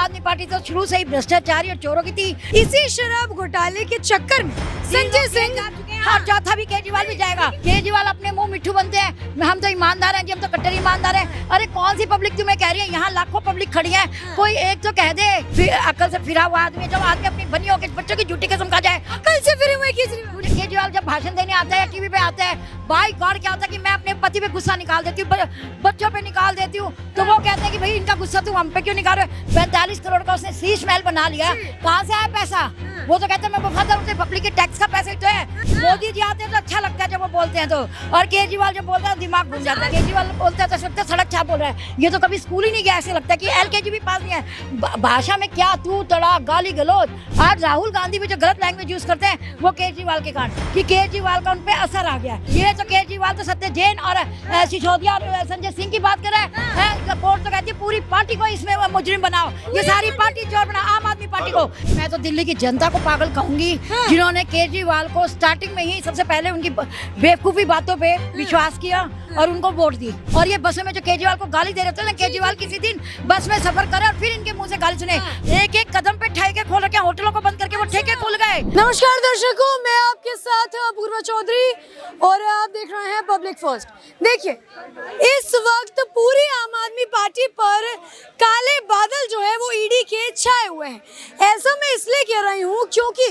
आदमी पार्टी तो शुरू से ही भ्रष्टाचारी और चोरों की थी। इसी शराब घोटाले के चक्कर में संजय सिंह और चौथा भी केजरीवाल भी जाएगा। केजरीवाल अपने मुंह मिट्ठू बनते हैं, हम तो ईमानदार हैं जी, हम तो कट्टर ईमानदार हैं। अरे कौन सी पब्लिक तुम्हें कह रही है, यहाँ लाखों पब्लिक खड़ी है, कोई एक तो कह दे अकल से फिरा हुआ आदमी, जब आदमी अपनी बनी होकर बच्चों की झूठी कसम खा जाए। अकल से फिरे हुए केजरीवाल जब भाषण देने आता है, टीवी पे आता है, बाई गॉड क्या होता है कि मैं अपने पति पे गुस्सा निकाल देती हूँ, बच्चों पे निकाल देती हूँ, तो वो कहते हैं कि भाई इनका गुस्सा तुम हम पे क्यों निकाल रहे हो। 45 करोड़ का उसने शीश महल बना लिया, कहाँ से आया पैसा? वो तो कहते हैं मैं वफादार हूँ, पब्लिक के टैक्स का पैसा ही तो है। मोदी जी आते हैं तो अच्छा लगता है जब वो बोलते हैं तो, और केजरीवाल जब बोलता है दिमाग घूम जाता है। केजरीवाल बोलता है तो लगता है सड़क छाप बोल रहा है, ये तो कभी स्कूल ही नहीं गया, ऐसे लगता है कि LKG भी पास नहीं है। भाषा में क्या तू तड़ा गाली गलौज। आज राहुल गांधी भी जो गलत लैंग्वेज यूज करते हैं वो केजरीवाल के कारण, कि केजरीवाल का उन पे असर आ गया। ये तो केजरीवाल तो सत्य जैन और सिसोदिया और संजय सिंह की बात कर रहे हैं। कोर्ट तो कहती है पूरी पार्टी को इसमें मुजरिम बनाओ, ये सारी पार्टी चोर बनाओ, आम आदमी पार्टी को। मैं तो दिल्ली की जनता को पागल कहूंगी जिन्होंने केजरीवाल को स्टार्टिंग में ही सबसे पहले उनकी बेवकूफी बातों पे विश्वास किया और उनको वोट दी। और ये बसों में जो केजरीवाल को गाली दे रहे थे ना, केजरीवाल किसी दिन बस में सफर करे और फिर इनके मुंह से गाली सुने। एक एक कदम पे ठेके खोल रखे, होटलों को बंद करके वो ठेके खोल गए। नमस्कार दर्शकों, मैं आपके साथ अपूर्वा चौधरी और आप देख रहे हैं पब्लिक फर्स्ट। देखिए, इस वक्त पूरी आम आदमी पार्टी पर काले बादल जो है वो ईडी के छाए हुए हैं। ऐसा मैं इसलिए कह रही हूँ क्योंकि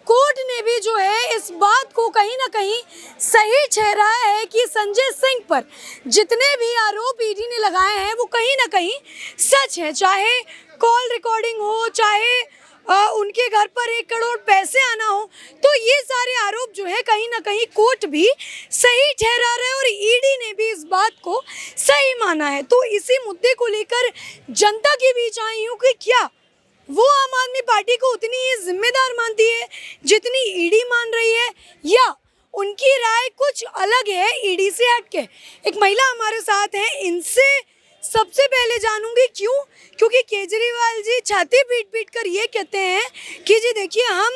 कोर्ट ने भी जो है इस बात को कहीं ना कहीं सही ठहराया है कि संजय सिंह पर जितने भी आरोप ईडी ने लगाए हैं वो कहीं ना कहीं सच है। चाहे कॉल रिकॉर्डिंग हो, चाहे उनके घर पर 1 करोड़ पैसे आना हो, तो ये सारे आरोप जो है कहीं ना कहीं कोर्ट भी सही ठहरा रहा है और ईडी ने भी इस बात को सही माना है। तो इसी मुद्दे को लेकर जनता के बीच आई हूँ कि क्या वो आम आदमी पार्टी को उतनी ही जिम्मेदार मानती है जितनी ईडी मान रही है, या उनकी राय कुछ अलग है ईडी से हटके। एक महिला हमारे साथ हैं, इनसे सबसे पहले जानूंगी क्यों, क्योंकि केजरीवाल जी छाती पीट पीट कर ये कहते हैं कि जी देखिए हम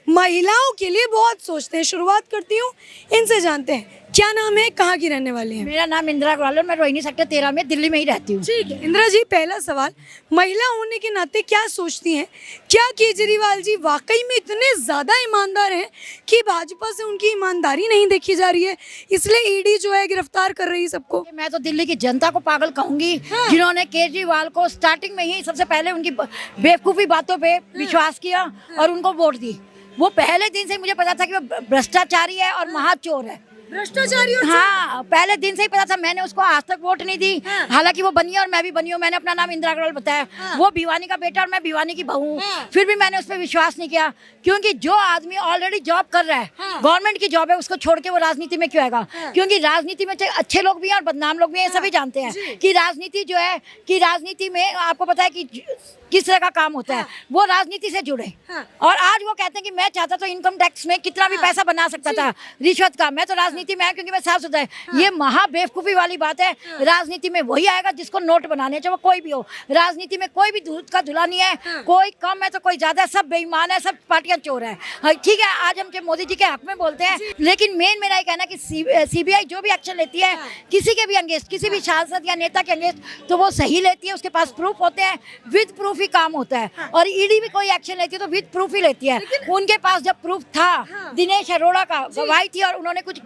महिलाओं के लिए बहुत सोचते हैं। शुरुआत करती हूँ, इनसे जानते हैं क्या नाम है, कहाँ की रहने वाली हैं? मेरा नाम इंदिरा अग्रवाल है, मैं रोहिणी सेक्टर 13 में दिल्ली में ही रहती हूँ। ठीक है इंदिरा जी, पहला सवाल, महिला होने के नाते क्या सोचती हैं, क्या केजरीवाल जी वाकई में इतने ज़्यादा ईमानदार हैं कि भाजपा से उनकी ईमानदारी नहीं देखी जा रही है, इसलिए ईडी जो है गिरफ्तार कर रही है सबको? मैं तो दिल्ली की जनता को पागल कहूंगी जिन्होंने केजरीवाल को स्टार्टिंग में ही सबसे पहले उनकी बेवकूफ़ी बातों पे विश्वास किया और उनको वोट दी। वो पहले दिन से मुझे पता था कि वो भ्रष्टाचारी है और महाचोर है। भ्रष्टाचारी? हाँ, पहले दिन से ही पता था। मैंने उसको आज तक वोट नहीं दी, हालांकि वो बनी है और मैं भी बनी हूँ। मैंने अपना नाम इंदिरा अग्रवाल बताया, वो भिवानी का बेटा और मैं भिवानी की बहू हूँ, फिर भी मैंने उस पर विश्वास नहीं किया। क्योंकि जो आदमी ऑलरेडी जॉब कर रहा है, गवर्नमेंट की जॉब है, उसको छोड़ के वो राजनीति में क्यों आएगा? क्योंकि राजनीति में चाहे अच्छे लोग भी हैं और बदनाम लोग भी हैं, सभी जानते हैं कि राजनीति जो है, कि राजनीति में आपको पता है कि किस तरह का काम होता है, वो राजनीति से जुड़े। और आज वो कहते हैं कि मैं चाहता तो इनकम टैक्स में कितना भी पैसा बना सकता था रिश्वत का, मैं तो राजनीति में आया क्योंकि मैं साफ सुथरा है। ये महा बेवकूफ़ी वाली बात है। राजनीति में वही आएगा जिसको नोट बनाने, चाहे वो कोई भी हो। राजनीति में कोई भी दूध का धुला नहीं है, कोई कम है तो कोई ज्यादा है, सब बेईमान है, सब पार्टियां चोर है। ठीक है, आज हम मोदी जी के हक में बोलते हैं, लेकिन मेन मेरा ये कहना है कि CBI जो भी एक्शन लेती है किसी के भी अगेंस्ट, किसी भी सांसद या नेता के अगेंस्ट, तो वो सही लेती है, उसके पास प्रूफ होते हैं, विद प्रूफ ही काम होता है। और ईडी भी कोई एक्शन लेती है तो विद प्रूफ ही लेती है। उनके पास जब प्रूफ था, दिनेश अरोड़ा का गवाही थी और उन्होंने कुछ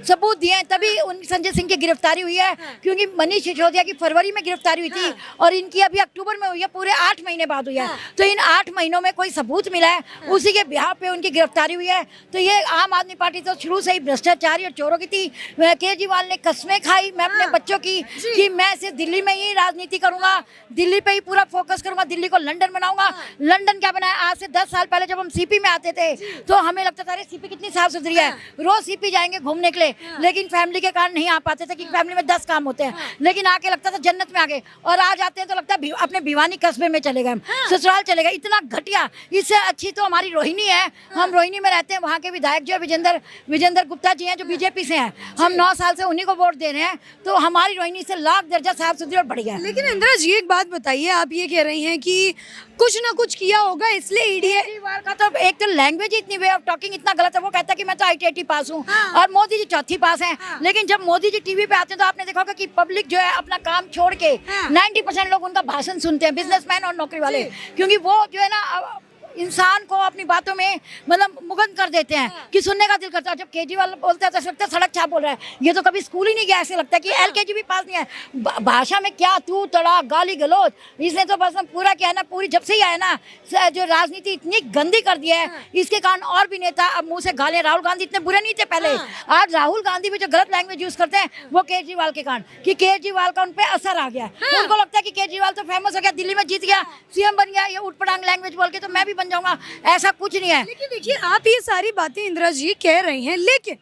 सबूत दिए, तभी उन संजय सिंह की गिरफ्तारी हुई है। क्योंकि मनीष सिसोदिया की फरवरी में गिरफ्तारी हुई थी और इनकी अभी अक्टूबर में हुई है, पूरे 8 महीने बाद हुई है। तो इन 8 महीनों में कोई सबूत मिला है, उसी के बिहाफ पे उनकी गिरफ्तारी हुई है। तो ये आम आदमी पार्टी तो शुरू से ही भ्रष्टाचारी और चोरों की थी। केजरीवाल ने कसमें खाई मैं अपने बच्चों की कि मैं सिर्फ दिल्ली में ही राजनीति करूंगा, दिल्ली पे ही पूरा फोकस करूंगा, दिल्ली को लंदन बनाऊंगा। लंदन क्या बनाया? आज से 10 साल पहले जब हम CP में आते थे तो हमें लगता था अरे CP कितनी साफ सुथरी है, रोज CP जाएंगे घूमने के लिए, लेकिन फैमिली के कारण नहीं आ पाते थे क्योंकि फैमिली में 10 काम होते हैं। लेकिन आके लगता था जन्नत में आ गए, और आज आते हैं तो लगता है अपने भिवानी कस्बे में चले गए, ससुराल चले गए। इतना घटिया, इससे अच्छी तो हमारी रोहिणी है। हम रोहिणी में रहते हैं, वहाँ के विधायक जो विजेंद्र गुप्ता जी हैं जो BJP से हैं, हम 9 साल से उन्हीं को वोट दे रहे हैं। तो हमारी रोहिणी से लाख दर्जा साफ सुथरी और बढ़िया है। लेकिन इंदिरा जी एक बात बताइए, आप ये कह रही हैं कि कुछ ना कुछ किया होगा इसलिए ईडी है। केजरीवाल का तो एक तो लैंग्वेज इतनी, वे ऑफ टॉकिंग इतना गलत है। वो कहता है कि मैं तो IIT पास हूँ और मोदी जी चौथी पास है, लेकिन जब मोदी जी टीवी पे आते हैं तो आपने देखा होगा कि पब्लिक जो है अपना काम छोड़ के 90% लोग उनका भाषण सुनते हैं, बिजनेसमैन और नौकरी वाले, क्योंकि वो जो है ना इंसान को अपनी बातों में मतलब मुगन कर देते हैं कि सुनने का दिल करता है। जब केजरीवाल बोलते हैं तो ऐसा लगता है सड़क छाप बोल रहा है, ये तो कभी स्कूल ही नहीं गया, ऐसे लगता है कि एलकेजी भी पास नहीं है। भाषा में क्या तू तड़ा गाली गलौज, इसने तो बस पूरा क्या है ना, पूरी जब से ही आया ना जो राजनीति इतनी गंदी कर दी है, इसके कारण और भी नेता अब मुंह से गाले। राहुल गांधी इतने बुरे नहीं थे पहले, आज राहुल गांधी भी जो गलत लैंग्वेज यूज करते हैं वो केजरीवाल के कारण, कि केजरीवाल का उन पे असर आ गया है। उनको लगता है कि केजरीवाल तो फेमस हो गया, दिल्ली में जीत गया, सीएम बन गया, ये उठपटांग लैंग्वेज बोल के तो मैं भी बन जाऊंगा, ऐसा कुछ नहीं है। लेकिन देखिए आप ये सारी बातें इंदिरा जी कह रही हैं, लेकिन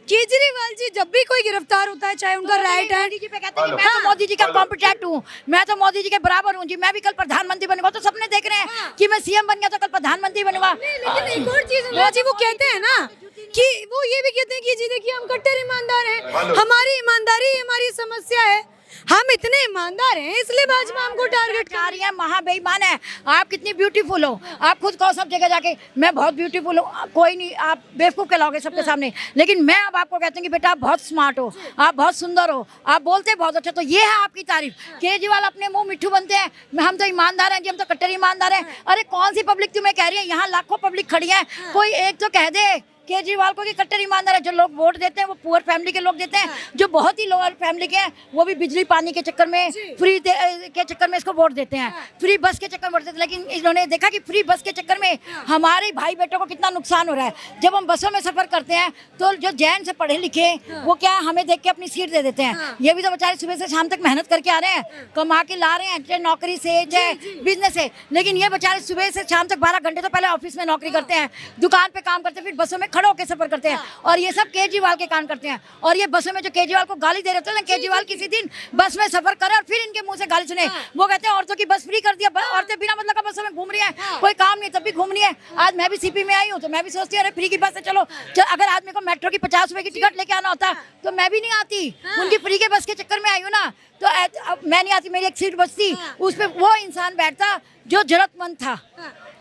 केजरीवाल जी जब भी कोई गिरफ्तार होता है, चाहे उनका राइट हैंड, मोदी जी पे कहते हैं कि मैं तो मोदी जी का कॉम्पिटेंट हूँ, मैं तो मोदी जी के बराबर हूँ जी, मैं भी कल प्रधानमंत्री बनूंगा। तो सपने देख रहे हैं कि मैं सीएम बन गया तो कल प्रधानमंत्री बनूंगा। लेकिन एक और चीज इंदिरा जी वो कहते हैं ना कि वो ये भी कहते हैं कि जी देखिए हम कट्टर ईमानदार हैं, हमारी ईमानदारी हमारी समस्या है, हम इतने ईमानदार हैं इसलिए भाजपा हमको टारगेट कर रही है, महाबेईमान है। आप कितनी ब्यूटीफुल हो, आप खुद कहो सब जगह जाके मैं बहुत ब्यूटीफुल हूँ, कोई नहीं, आप बेवकूफ कहलाओगे सबके सामने, लेकिन मैं अब आपको कहती हूँ कि बेटा आप बहुत स्मार्ट हो, आप बहुत सुंदर हो, आप बोलते बहुत अच्छा, तो ये है आपकी तारीफ। केजरीवाल अपने मुंह मिट्ठू बनते हैं, हम तो ईमानदार हैं जी, हम तो कट्टर ईमानदार हैं। अरे कौन सी पब्लिक तुम्हें कह रही है, यहाँ लाखों पब्लिक खड़ी है, कोई एक तो कह दे केजरीवाल को कि कट्टर ईमानदार है। जो लोग वोट देते हैं वो पुअर फैमिली के लोग देते हैं, जो बहुत ही लोअर फैमिली के हैं वो भी बिजली पानी के चक्कर में, फ्री के चक्कर में इसको वोट देते हैं, फ्री बस के चक्कर में वोट देते हैं। लेकिन इन्होंने देखा कि फ्री बस के चक्कर में हमारे भाई बेटों को कितना नुकसान हो रहा है। जब हम बसों में सफर करते हैं तो जो जैन से पढ़े लिखे वो क्या हमें देख के अपनी सीट दे देते हैं, ये भी तो बेचारे सुबह से शाम तक मेहनत करके आ रहे हैं, कमा के ला रहे हैं, चाहे नौकरी से चाहे बिजनेस से, लेकिन ये बेचारे सुबह से शाम तक 12 घंटे तो पहले ऑफिस में नौकरी करते हैं, दुकान पे काम करते हैं, फिर बसों में खड़े होकर सफर करते हैं, और ये सब केजरीवाल के काम करते हैं। और ये बसों में जो केजरीवाल को गाली दे रहे थे ना, केजरीवाल किसी दिन बस में सफर करे और फिर इनके मुंह से गाली सुने, वो कहते हैं औरतों की बस फ्री कर दिया, औरतें बिना मतलब का बसों में घूम रही हैं, कोई काम नहीं तब भी घूम रही है। आज मैं भी सीपी में आई हूँ तो मैं भी सोचती हूँ अरे फ्री की बस है, चलो अगर आदमी को मेट्रो की 50 रुपए की टिकट लेके आना होता तो मैं भी नहीं आती, उनकी फ्री के बस के चक्कर में आई हूँ ना, तो मैं नहीं आती, मेरी एक सीट बचती, उस पर वो इंसान बैठता जो जरूरतमंद था।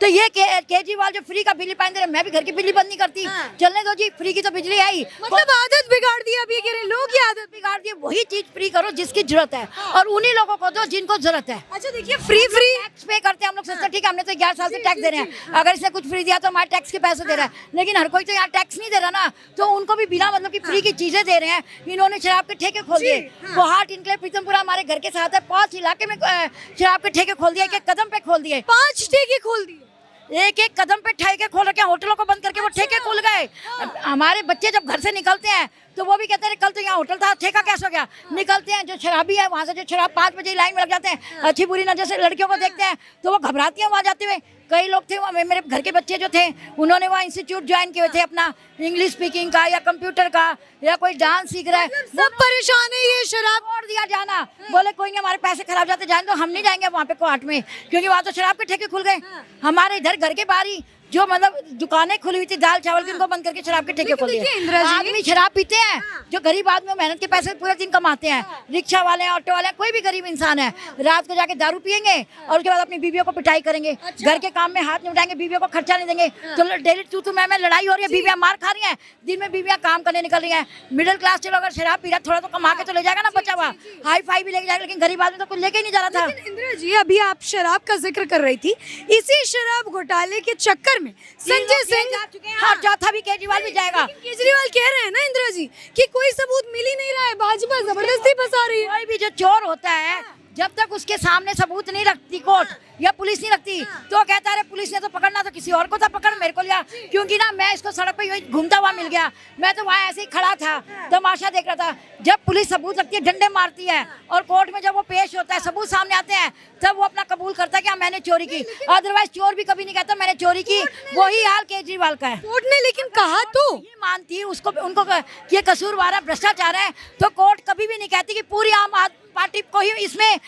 तो ये केजरीवाल जो फ्री का बिजली पानी दे रहे, मैं भी घर की बिजली बंद नहीं करती, चलने दो जी, फ्री की तो बिजली आई, मतलब आदत बिगाड़ दी। अब ये कह रहे लोग ये आदत बिगाड़ दी। वही चीज फ्री करो जिसकी जरूरत है और उन्हीं लोगों को दो जिनको जरूरत है। अच्छा देखिए फ्री टैक्स पे करते हैं हम लोग, सोचते हैं ठीक है हमने तो 11 साल से टैक्स दे रहे हैं, अगर इसने कुछ फ्री दिया तो हमारे टैक्स के पैसे दे रहा है, लेकिन हर कोई तो यहाँ टैक्स नहीं दे रहा ना, तो उनको भी बिना मतलब की फ्री की चीजें दे रहे हैं। इन्होंने शराब के ठेके खोल दिए, गुवाहाटी इनके प्रीतमपुरा हमारे घर के साथ है, 5 इलाके में शराब के ठेके खोल दिए, एक कदम पे खोल दिए, 5 ठेके खोल दिए, एक एक कदम पे ठेके खोल रखे, होटलों को बंद करके वो ठेके खुल गए। हमारे बच्चे जब घर से निकलते हैं तो वो भी कहते हैं कल तो यहाँ होटल था, ठेका कैसे हो गया। निकलते हैं जो शराबी है वहाँ से, जो शराब 5 बजे लाइन में लग जाते हैं, अच्छी बुरी नजर से लड़कियों को देखते हैं तो वो घबराती हैं वहाँ जाते हुए। कई लोग थे वहाँ, मेरे घर के बच्चे जो थे उन्होंने वहाँ इंस्टीट्यूट ज्वाइन किए थे अपना, इंग्लिश स्पीकिंग का या कंप्यूटर का या कोई डांस सीख रहा है, सब परेशान है। ये शराब छोड़ दिया जाना, बोले कोई नहीं हमारे पैसे खराब जाते जाए तो हम नहीं जाएंगे वहाँ पे कोर्ट में, क्योंकि वहाँ तो शराब के ठेके खुल गए। हमारे इधर घर के बाहर ही जो मतलब दुकानें खुली हुई थी दाल चावल की, उनको बंद करके शराब के ठेके खोल दिए। आदमी शराब पीते हैं, जो गरीब आदमी मेहनत के पैसे पूरे दिन कमाते हैं, रिक्शा वाले हैं, ऑटो वाले हैं, कोई भी गरीब इंसान है, रात को जाके दारू पियेंगे और उसके बाद अपनी बीवियों को पिटाई करेंगे, घर के काम में हाथ नहीं उठाएंगे, बीवियों को खर्चा नहीं देंगे, तो डेली तू मैं लड़ाई हो रही है, बीवियां मार खा रही हैं, दिन में बीवियां काम करने निकल रही हैं। मिडिल क्लास चलो अगर शराब पी रहा थोड़ा तो कमा के तो ले जाएगा ना बचा हुआ, हाई फाई भी लेके जाएगा, लेकिन गरीब आदमी तो कुछ लेके ही नहीं जा रहा था। इंदिरा जी अभी आप शराब का जिक्र कर रही थी, इसी शराब घोटाले के चक्कर में संजय सिंह जा चुके हैं और चौथा भी केजरीवाल भी जाएगा। केजरीवाल कह रहे हैं ना इंदिरा जी कि कोई सबूत मिल ही नहीं रहा है, भाजपा जबरदस्ती फंसा रही है। कोई भी जो चोर होता है जब तक उसके सामने सबूत नहीं रखती कोर्ट या पुलिस नहीं रखती तो कहता है पुलिस ने तो पकड़ना तो किसी और को था, पकड़ मेरे को लिया, क्योंकि ना मैं इसको सड़क पे यूं घूमता हुआ मिल गया, मैं तो वहाँ ऐसे ही खड़ा था तमाशा देख रहा था। जब पुलिस सबूत रखती है, डंडे मारती है और कोर्ट में जब वो पेश होता है, सबूत सामने आते हैं, तब वो अपना कबूल करता है कि हाँ मैंने चोरी की, अदरवाइज चोर भी कभी नहीं कहता मैंने चोरी की। वही हाल केजरीवाल का है। कोर्ट ने लेकिन कहा तो ये मानती है उसको, उनको ये कसूरवार है, भ्रष्टाचार है, तो कोर्ट कभी भी नहीं कहती कि पूरी आम आदमी पार्टी को ही इसमें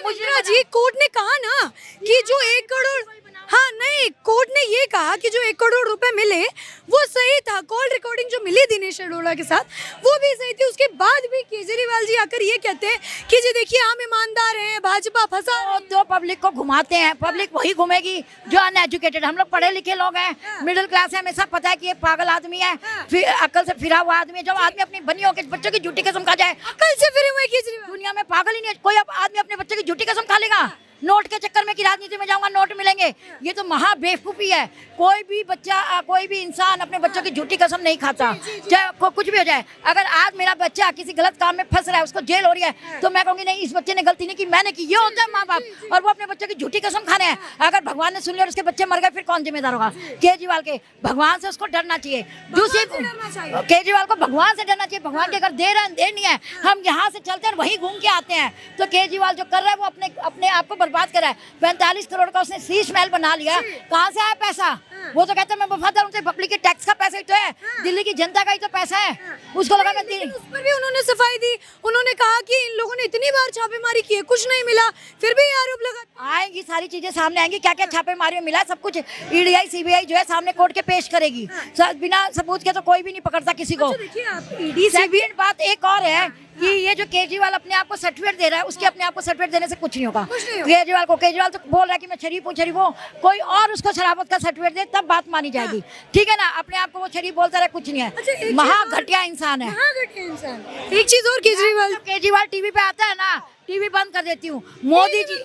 मुजरा जी कोर्ट ने कहा ना कि जो 1 करोड़, हाँ नहीं, कोर्ट ने ये कहा कि जो 1 करोड़ रुपए मिले वो सही था, कॉल रिकॉर्डिंग जो मिली दिनेश अरोड़ा के साथ वो भी सही थी। उसके बाद भी केजरीवाल जी आकर ये कहते हैं कि जी देखिए हम ईमानदार हैं, भाजपा फंसा। तो पब्लिक को घुमाते हैं, पब्लिक वही घूमेगी जो अनएजुकेटेड। हम लोग पढ़े लिखे लोग हैं, मिडिल क्लास है, हमें सब पता है कि ये पागल आदमी है, फिर अकल से फिरा हुआ आदमी है। जब आदमी अपनी बनियों के बच्चों की झूठी कसम खा जाए, अकल से फिरे हुए केजरीवाल। दुनिया में पागल ही नहीं है कोई। अब आदमी अपने बच्चे की झूठी कसम खा लेगा? नोट के चक्कर में कि राजनीति में जाऊंगा नोट मिलेंगे, ये तो महा बेवकूफी है। कोई भी बच्चा, कोई भी इंसान अपने बच्चों की झूठी कसम नहीं खाता, चाहे कुछ भी हो जाए। अगर आज मेरा बच्चा किसी गलत काम में फंस रहा है, उसको जेल हो रही है, तो मैं कहूंगी नहीं इस बच्चे ने गलती नहीं की, मैंने की। ये होता है माँ बाप, और वो अपने बच्चों की झूठी कसम खा रहे हैं। अगर भगवान ने सुन लिया और उसके बच्चे मर गए, फिर कौन जिम्मेदार होगा? केजरीवाल के भगवान से उसको डरना चाहिए। दूसरी, केजरीवाल को भगवान से डरना चाहिए। भगवान के अगर देर है देर नहीं है, हम यहाँ से चलते हैं वहीं घूम के आते हैं। तो केजरीवाल जो कर रहा है वो अपने आप को बर्बाद कर रहा है। 45 करोड़ का उसने शीश महल बना लिया, कहाँ से आया पैसा? वो तो कहते हैं मैं वफादार हूँ, पब्लिक के टैक्स का पैसा ही तो है, दिल्ली की जनता का ही तो पैसा है। उसको लगा मैं उस पर भी उन्होंने सफाई दी। उन्होंने कहा कि इन लोगों ने इतनी बार छापेमारी की है, कुछ नहीं मिला, फिर भी आरोप लगा। आएंगी सारी चीजें सामने आएंगी, क्या क्या छापेमारी में मिला, सब कुछ ईडीआई सीबीआई जो है सामने कोर्ट के पेश करेगी। बिना सबूत के तो कोई भी नहीं पकड़ता किसी को। सेकंड बात एक और है कि ये जो केजरीवाल अपने आप को सर्टिफिकेट दे रहा है, उसके अपने आप को सर्टिफिकेट देने से कुछ नहीं होगा। केजरीवाल तो बोल रहा है कि मैं शरीफ हूँ, कोई और उसको शराबत का सर्टिफिकेट दे तब बात मानी जाएगी, ठीक है ना? अपने आप को वो शरीफ बोलता रहे, कुछ नहीं है, महा घटिया इंसान है। एक चीज और, केजरीवाल टीवी पे आता है ना, टीवी बंद कर देती हूँ। मोदी जी,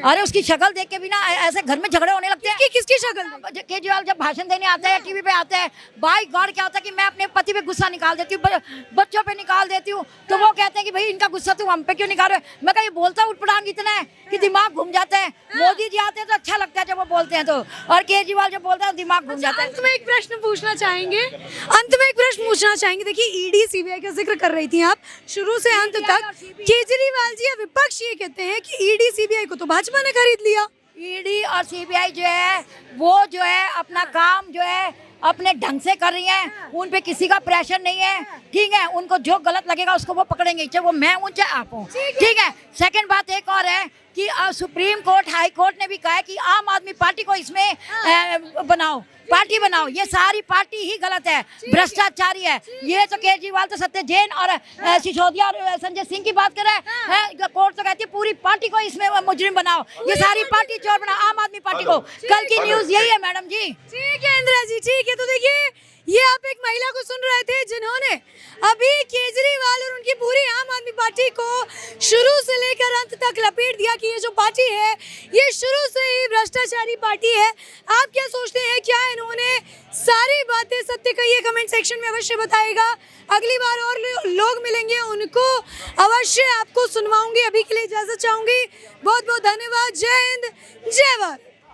अरे उसकी शक्ल देख के भी ना ऐसे घर में झगड़े होने लगते हैं। किसकी शक्ल? केजरीवाल जब भाषण देने आता है, टीवी पे आता है, बाई गॉड क्या होता है कि मैं अपने पति पे गुस्सा निकाल देती हूँ, बच्चों पे निकाल देती हूँ, तो वो कहते हैं कि भाई इनका गुस्सा तुम हम पे क्यों निकाल रहे हो? मैं कहा ये बोलता उठपटांग इतना है कि दिमाग घूम जाता है। मोदी जी आते हैं तो अच्छा लगता है जब वो बोलते हैं तो, और केजरीवाल जब बोलता है दिमाग घूम जाता है। अंत में एक प्रश्न पूछना चाहेंगे, देखिए ईडी सीबीआई का जिक्र कर रही थी आप शुरू से अंत तक। केजरीवाल जी या विपक्ष ये कहते हैं कि ईडी सीबीआई को तो भाजपा ने खरीद लिया। ईडी और सीबीआई जो है वो जो है अपना काम जो है अपने ढंग से कर रही हैं, उन पे किसी का प्रेशर नहीं है, ठीक है? उनको जो गलत लगेगा उसको वो पकड़ेंगे, चाहे वो मैं हूं चाहे आप हो, ठीक है? सेकंड बात एक और है कि सुप्रीम कोर्ट, हाई कोर्ट ने भी कहा है कि आम आदमी पार्टी को इसमें पार्टी बनाओ। ये सारी पार्टी ही गलत है, भ्रष्टाचारी है। ये तो केजरीवाल तो सत्य जैन और सिसोदिया और संजय सिंह की बात कर रहे हैं, कोर्ट तो कहती है पूरी पार्टी को इसमें मुजरिम बनाओ, ये सारी पार्टी चोर बनाओ, आम आदमी पार्टी को। कल की न्यूज यही है मैडम जी। ठीक है इंदिरा जी, ठीक है। तो देखिए ये आप एक महिला को सुन रहे थे जिन्होंने अभी केजरीवाल और उनकी पूरी आम आदमी पार्टी को शुरू से लेकर अंत तक लपेट दिया कि ये जो पार्टी है ये शुरू से ही भ्रष्टाचारी पार्टी है। आप क्या सोचते हैं, क्या इन्होंने सारी बातें सत्य कही है? कमेंट सेक्शन में अवश्य बताइएगा। अगली बार और लोग मिलेंगे, उनको अवश्य आपको सुनवाऊंगी। अभी के लिए इजाजत चाहूंगी। बहुत बहुत धन्यवाद। जय हिंद, जय भारत।